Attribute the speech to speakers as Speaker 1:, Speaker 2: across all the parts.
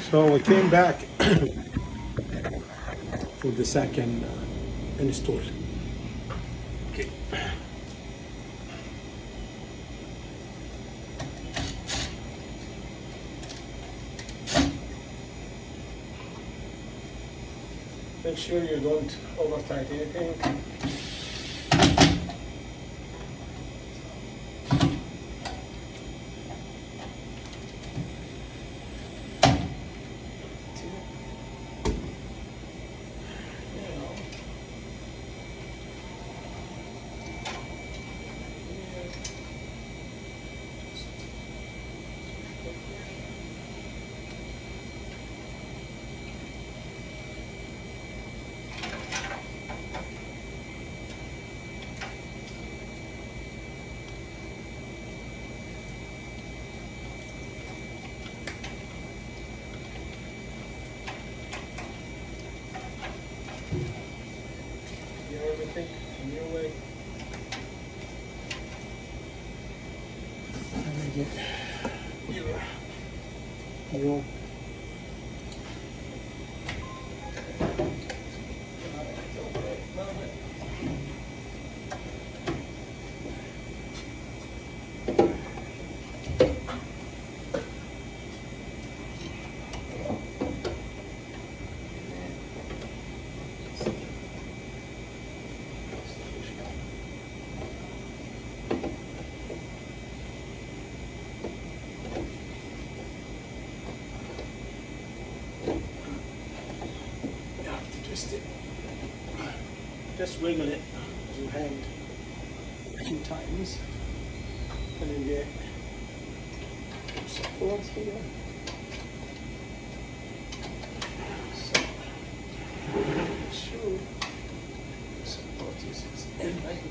Speaker 1: So we came back for the second install. Okay. Make sure you don't over tighten anything. Everything in your way. Let me get your twist it. Just wiggle it with your hand a few times. And then get support here. So, sure. Support is in right.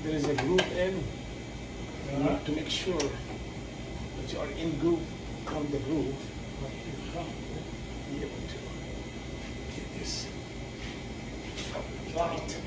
Speaker 1: There is a groove in. You need to make sure that you are in groove on the groove. Be able to get this right.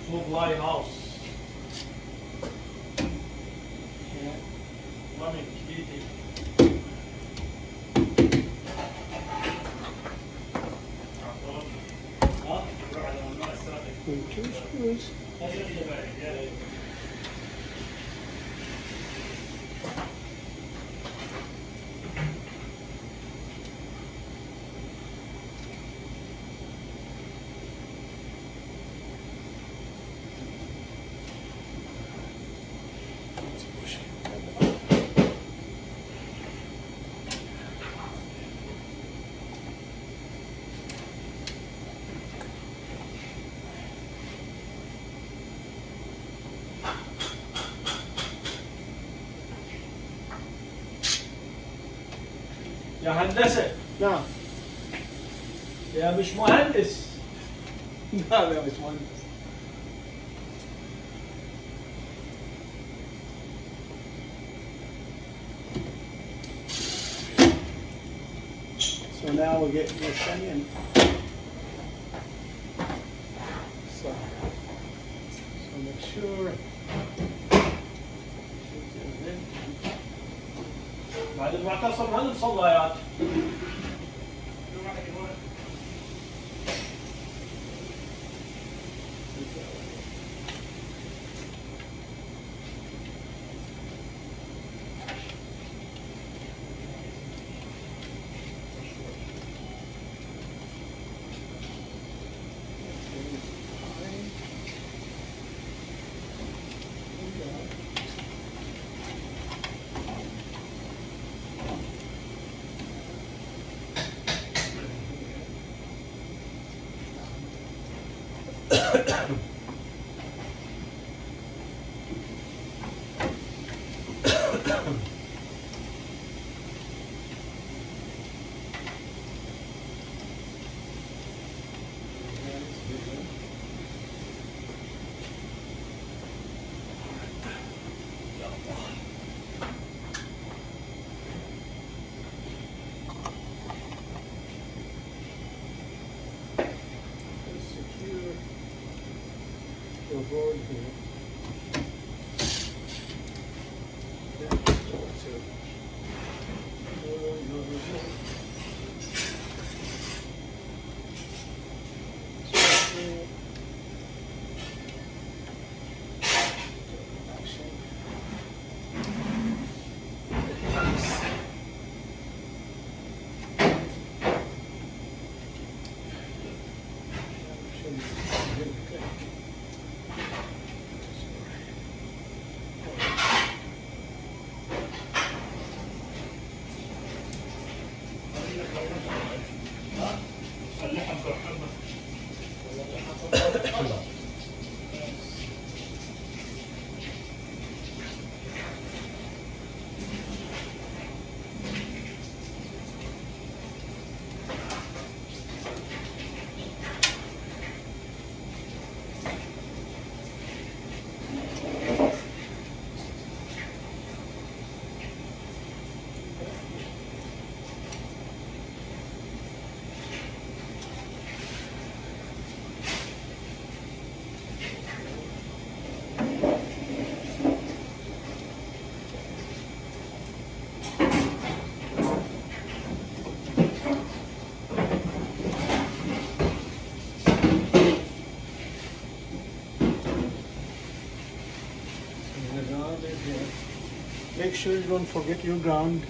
Speaker 2: Move Lighthouse. Mami, giditi.
Speaker 1: Two screws.
Speaker 2: يا هندسة
Speaker 1: نعم.
Speaker 2: يا مش مهندس.
Speaker 1: نعم يا باشمهندس. So now we'll get this thing in. So make sure.
Speaker 2: بعد المعتصم هل الصلايات؟
Speaker 1: Secure your board here. Then go to your remote. Secure. Action. The ground is here. Make sure you don't forget your ground.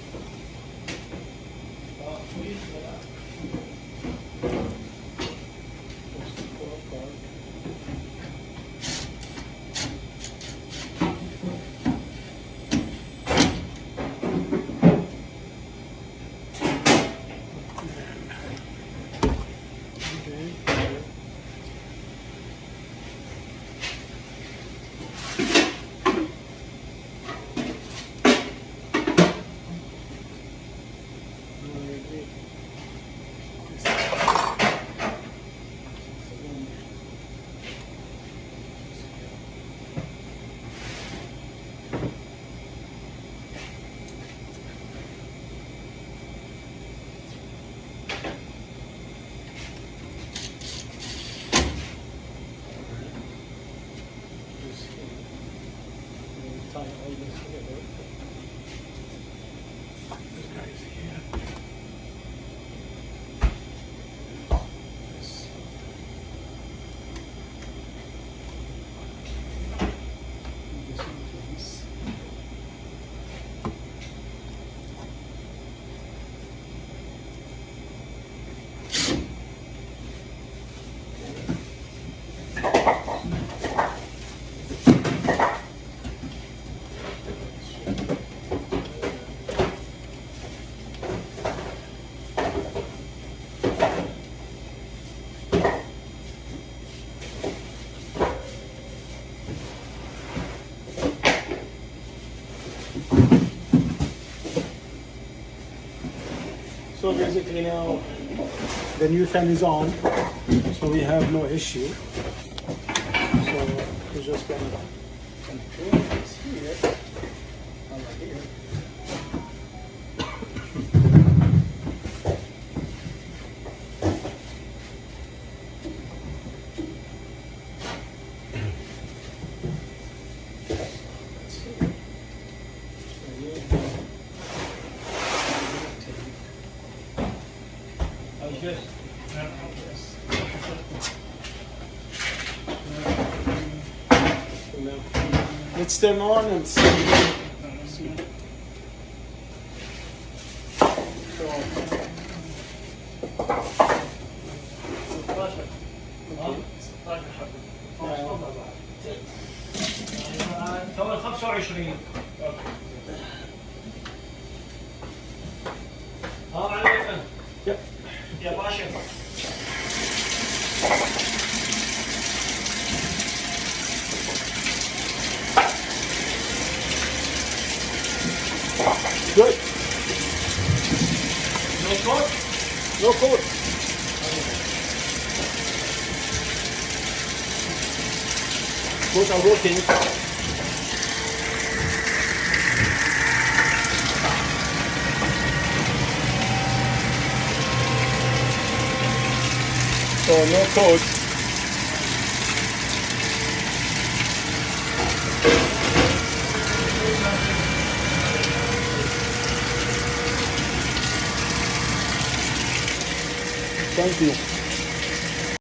Speaker 1: Okay. Tie all this together. This guy's here. This. This in place. So basically now the new fan is on, so we have no issue. So we're just gonna control this here. Over here. Let's turn on and see.
Speaker 2: تو 25 ها عليك يا باشا
Speaker 1: Good.
Speaker 2: No code?
Speaker 1: No code. Both are working. So no code. Thank you.